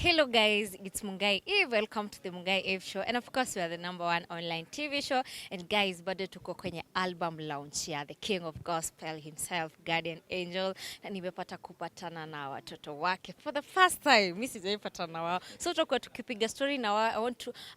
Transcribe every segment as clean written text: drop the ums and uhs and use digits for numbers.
Hello guys, it's Mungai Eve. Welcome to the Mungai Eve show. And of course, we are the #1 online TV show. And guys, bado tuko kwenye album launch ya The King of Gospel himself, Guardian Angel. Na nimepata kupatana na watoto wake for the first time. Mimi sijaipatana na wao. So tutakuwa tukipiga story na wao.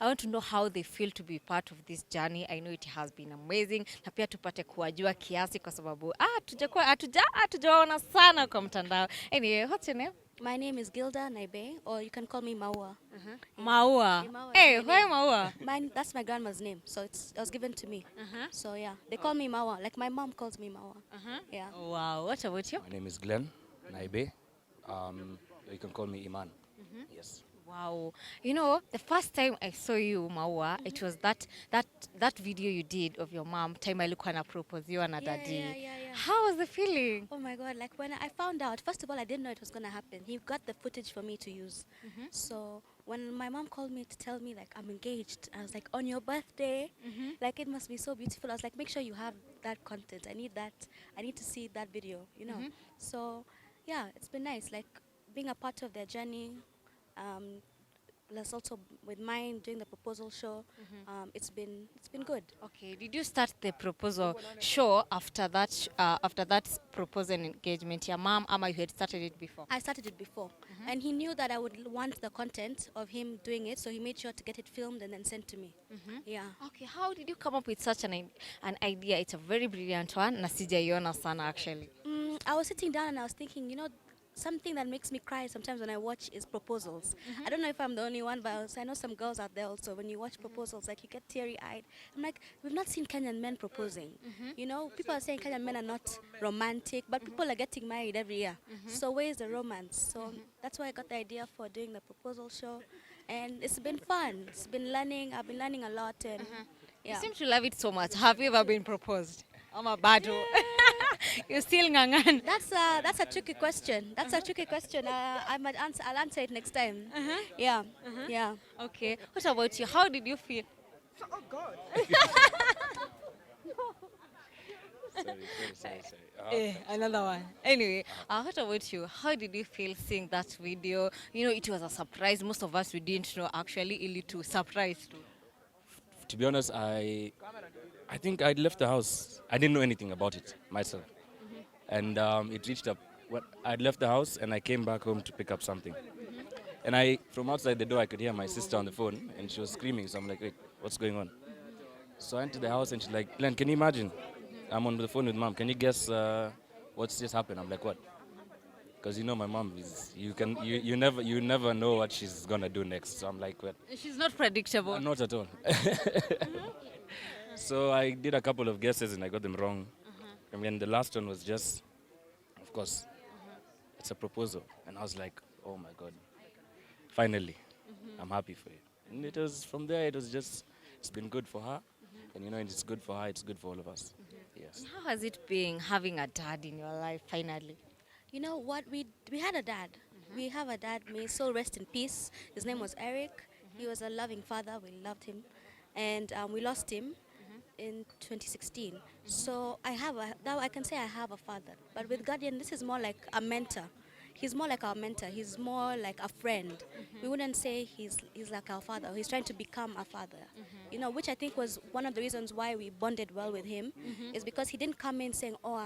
I want to know how they feel to be part of this journey. I know it has been amazing. Na pia tupate kuwajua kiasi kwa sababu hatujawaona sana kwa mtandao. Anyway, what's your name? My name is Gilda Naibe, or you can call me Maua. Maua. Maua is Hey, my why name. Maua? That's my grandma's name, so it was given to me. So yeah, they call me Maua, like my mom calls me Maua. Yeah. Wow, what about you? My name is Glenn Naibe. You can call me Iman. Yes. Wow. You know, the first time I saw you, Maua, it was that video you did of your mom, time I look na propose you and daddy. Yeah. How was the feeling? Oh my God! Like when I found out, first of all, I didn't know it was gonna happen. He got the footage for me to use. So when my mom called me to tell me like I'm engaged, I was like, on your birthday, like it must be so beautiful. I was like, make sure you have that content. I need that. I need to see that video. So yeah, it's been nice, like being a part of their journey. Plus also with mine doing the proposal show, it's been good. Okay, did you start the proposal show after that proposal and engagement? Your mom, Ama, you had started it before? I started it before, and he knew that I would want the content of him doing it, so he made sure to get it filmed and then sent to me. Yeah. Okay, how did you come up with such an idea? It's a very brilliant one. Na sijaiona sana actually. I was sitting down and I was thinking, something that makes me cry sometimes when I watch is proposals. I don't know if I'm the only one, but I know some girls out there also, when you watch proposals, like you get teary-eyed. I'm like, we've not seen Kenyan men proposing. People are saying Kenyan men are not romantic, but people are getting married every year. So where is the romance? So that's why I got the idea for doing the proposal show. And it's been fun. It's been learning. I've been learning a lot. And You yeah. seem to love it so much. Have you ever been proposed? I'm a battle. You're still ngangan. That's a tricky question. That's a tricky question. I'll answer it next time. Yeah. Yeah. Okay. What about you? How did you feel? Sorry. Another one. Anyway, what about you? How did you feel seeing that video? It was a surprise. Most of us, we didn't know actually. Ili to surprise too. To be honest, I think I'd left the house. I didn't know anything about it myself. And it reached up. I'd left the house and I came back home to pick up something. And from outside the door, I could hear my sister on the phone and she was screaming. So I'm like, wait, what's going on? So I went to the house and she's like, Glenn, can you imagine? I'm on the phone with mom. Can you guess what's just happened? I'm like, what? Because my mom is. You never know what she's gonna do next. So I'm like, what? She's not predictable. Not at all. So I did a couple of guesses and I got them wrong. And then the last one was just, of course, it's a proposal. And I was like, oh my God, finally, I'm happy for you. And it was from there, it's been good for her. And it's good for her, it's good for all of us. Yes. How has it been having a dad in your life finally? You know what? We had a dad. We have a dad. May his soul rest in peace. His name was Eric. He was a loving father. We loved him, and we lost him in 2016. So now I can say I have a father. But with Guardian, this is more like a mentor. He's more like our mentor. He's more like a friend. We wouldn't say he's like our father. He's trying to become a father. Which I think was one of the reasons why we bonded well with him, is because he didn't come in saying, "Oh,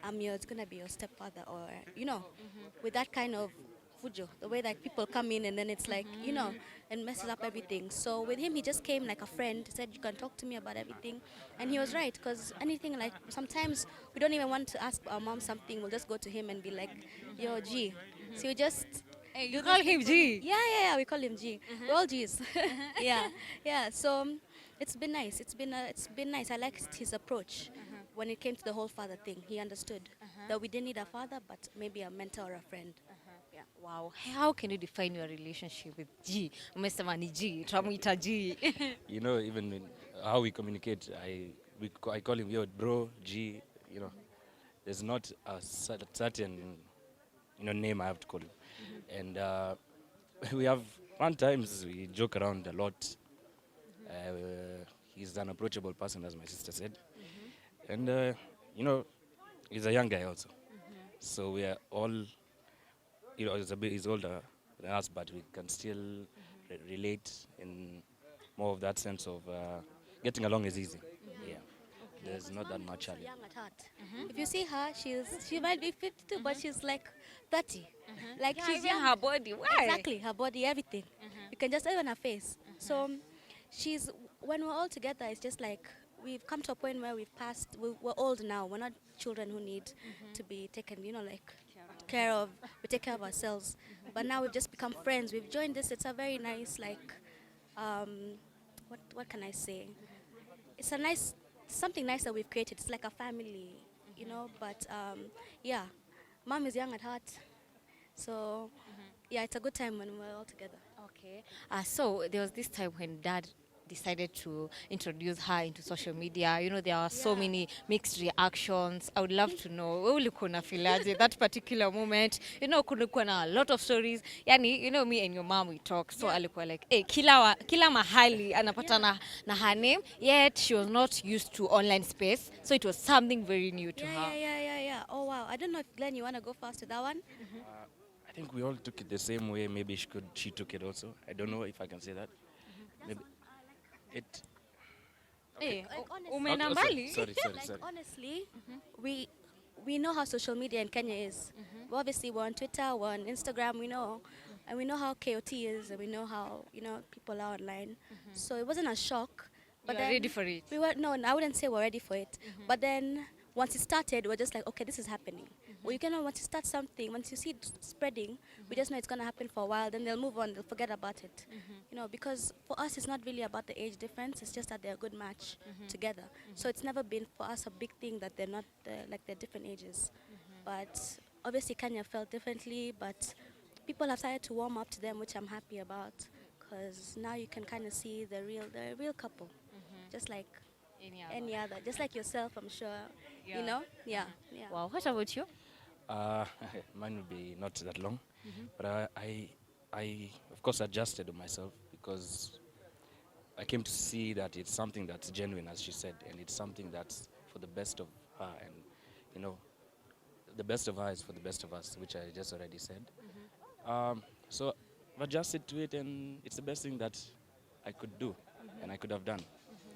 it's gonna be your stepfather," or with that kind of fujo, the way that people come in and then it's like, and messes up everything. So with him, he just came like a friend. He said, "You can talk to me about everything," and he was right, because anything, like sometimes we don't even want to ask our mom something. We'll just go to him and be like, "Yo, G." So we just. Hey, you call him G? Yeah, we call him G. We're all G's. Yeah. So it's been nice. It's been nice. I liked his approach when it came to the whole father thing. He understood that we didn't need a father, but maybe a mentor or a friend. Yeah. Wow. How can you define your relationship with G? Umesema ni G, tutamuita G. Even how we communicate, I call him, yo, bro, G, there's not a certain, name I have to call him. And we have, fun times, we joke around a lot. He's an approachable person, as my sister said. And, he's a young guy also. So we are all, he's older than us, but we can still relate in more of that sense of getting along is easy. Yeah, there's not that Mom is much also challenge. young at heart. If you see her, she might be 52, but she's like 30. Like Yeah, she's even young. her body. Why? Exactly, her body, everything. You can just even her face. So she's when we're all together, it's just like we've come to a point where we've passed. We're old now. We're not children who need to be taken, like care of. We take care of ourselves. But now we've just become friends. We've joined this. It's a very nice um, what can I say? It's a nice something nice that we've created. It's like a family, But yeah, mom is young at heart, so yeah, it's a good time when we're all together. Okay. So there was this time when dad decided to introduce her into social media. There are so Yeah. many mixed reactions. I would love to know, wewe ulikuwa unafilaje that particular moment? Kulikuwa na a lot of stories. Yani, me and your mom, we talk. So Yeah. alikuwa like, hey, kila mahali anapatana na her name. Yet she was not used to online space. So it was something very new to Yeah, her. yeah, yeah, yeah, yeah. Oh wow. I don't know if Glenn, you wanna go first with that one? I think we all took it the same way. Maybe she took it also. I don't know if I can say that. Maybe it. Hey, Like honestly, umeenda Sorry, mbali? like sorry. honestly, we we know how social media in Kenya is. Obviously, we're on Twitter, we're on Instagram, we know, and we know how KOT is, and we know how people are online. So it wasn't a shock, but You are then ready for it? we were no, I wouldn't say we're ready for it, but then once it started, we're just like, okay, this is happening. Well, you cannot once you start something, once you see it spreading, we just know it's gonna happen for a while. Then they'll move on, they'll forget about it, because for us it's not really about the age difference. It's just that they're a good match together. So it's never been for us a big thing that they're not like they're different ages. But obviously Kenya felt differently, but people have started to warm up to them, which I'm happy about, because now you can kind of see the real couple, just like Any other? any other, just like yourself, I'm sure. Yeah. Yeah, yeah. Wow, what about you? Uh, Mine will be not that long, but I of course adjusted myself because I came to see that it's something that's genuine, as she said, and it's something that's for the best of her, and you know, the best of her is for the best of us, which I just already said. So I've adjusted to it, and it's the best thing that I could do, and I could have done.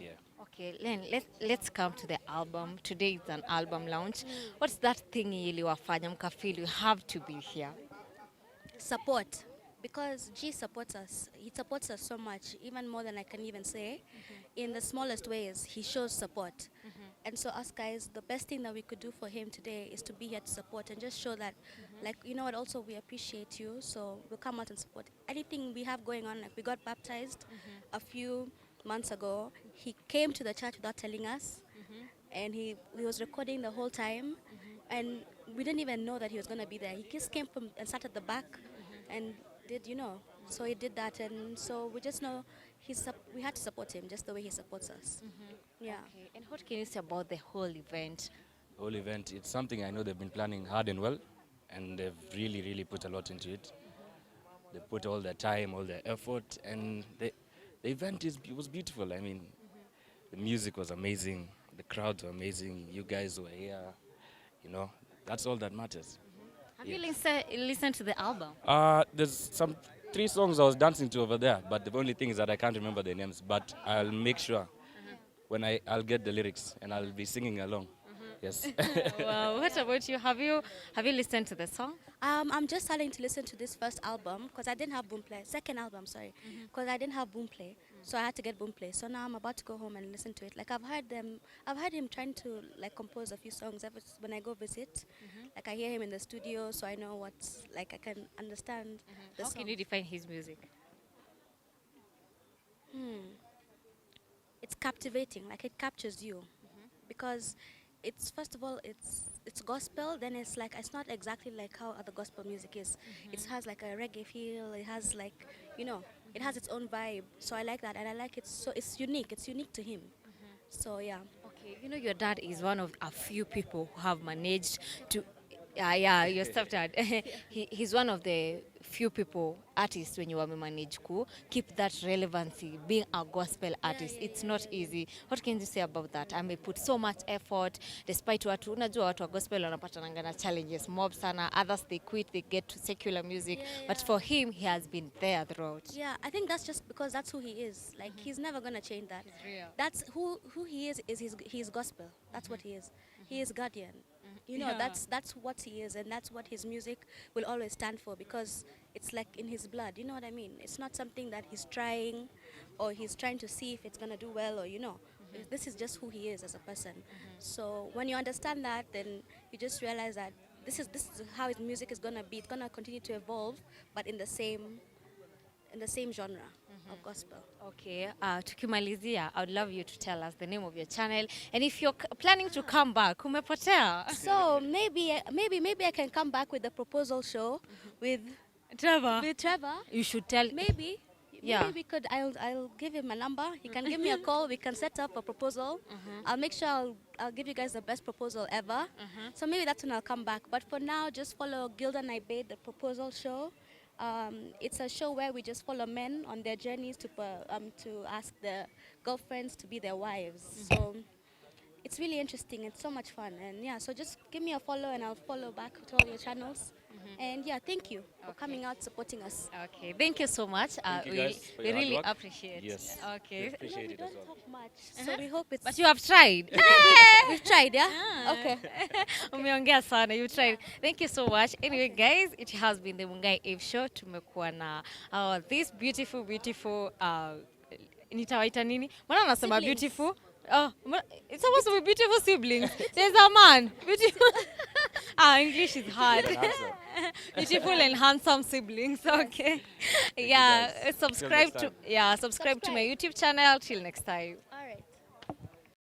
Yeah. Okay, Len, let's come to the album. Today is an album launch. What's that thing iliwafanya mkafeel you have to be here? Support, because G supports us. He supports us so much, even more than I can even say. In the smallest ways, he shows support. And so us guys, the best thing that we could do for him today is to be here to support and just show that, like, you know what, also we appreciate you, so we'll come out and support anything we have going on. Like, we got baptized a few months ago. He came to the church without telling us, and he was recording the whole time, and we didn't even know that he was going to be there. He just came from and sat at the back and did, so he did that, and so we just know we had to support him just the way he supports us. Yeah. Okay, and what can you say about the whole event? The whole event, it's something I know they've been planning hard and well, and they've really, really put a lot into it. They put all their time, all their effort, and the event it was beautiful. I mean, the music was amazing, the crowds were amazing, you guys were here, you know, that's all that matters. Have Yes. you listened to the album? There's some 3 songs I was dancing to over there, but the only thing is that I can't remember their names, but I'll make sure when I'll get the lyrics and I'll be singing along. Yes. Wow, what about you? Have you listened to the song? I'm just starting to listen to this first album because I didn't have Boomplay. Second album, sorry, because I didn't have Boomplay, so I had to get Boomplay. So now I'm about to go home and listen to it. Like I've heard him trying to like compose a few songs when I go visit. Like I hear him in the studio, so I know what's like I can understand the How song. can you define his music? It's captivating, like it captures you, because it's first of all it's gospel. Then it's like it's not exactly like how other gospel music is. It has like a reggae feel. It has like it has its own vibe. So I like that, and I like it. So it's unique. It's unique to him. So yeah. Okay, your dad is one of a few people who have managed to. Yeah, your stepdad. He's one of the few people artists when you manage to keep that relevancy being a gospel artist. It's not easy. What can you say about that? I may put so much effort despite watu unajua watu wa gospel wanapatananga na challenges mob sana, others they quit, they get to secular music, but for him he has been there throughout. Yeah, I think that's just because that's who he is. Like he's never gonna change that. Real. That's who he is his gospel. That's what he is. He is guardian. You know, that's what he is, and that's what his music will always stand for, because it's like in his blood. You know what I mean? It's not something that he's trying, or he's trying to see if it's gonna do well, or this is just who he is as a person. So when you understand that, then you just realize that this is how his music is gonna be. It's gonna continue to evolve, but in the same genre of gospel. Okay, tukimalizia, I would love you to tell us the name of your channel, and if you're planning to come back, umepotea. So maybe I can come back with the proposal show with Trevor. Trevor. You should tell. Maybe. Yeah. Maybe we could. I'll give him a number. He can give me a call. We can set up a proposal. I'll make sure I'll give you guys the best proposal ever. So maybe that's when I'll come back. But for now, just follow Gilda and I Bade, the proposal show. It's a show where we just follow men on their journeys to ask their girlfriends to be their wives. So it's really interesting. It's so much fun. And yeah, so just give me a follow and I'll follow back to all your channels. And yeah, thank you for coming out, supporting us. Okay, thank you so much. Thank you guys for We your hard really work. appreciate. Yes. Okay. We appreciate We it as don't well. talk much, so we hope it's. But you have tried. We've tried, yeah. Okay. Umeongea sana, you tried. Thank you so much. Anyway, guys, it has been the Mungai Eve Show. Tumekuwa na this beautiful nitawaita nini? Mbona nasema Siblings. beautiful? Oh, it's supposed to be beautiful siblings. There's a man. Beautiful. English is hard. Beautiful and handsome siblings. Okay. Yeah, guys. subscribe Till to next time. subscribe to my YouTube channel. Till next time.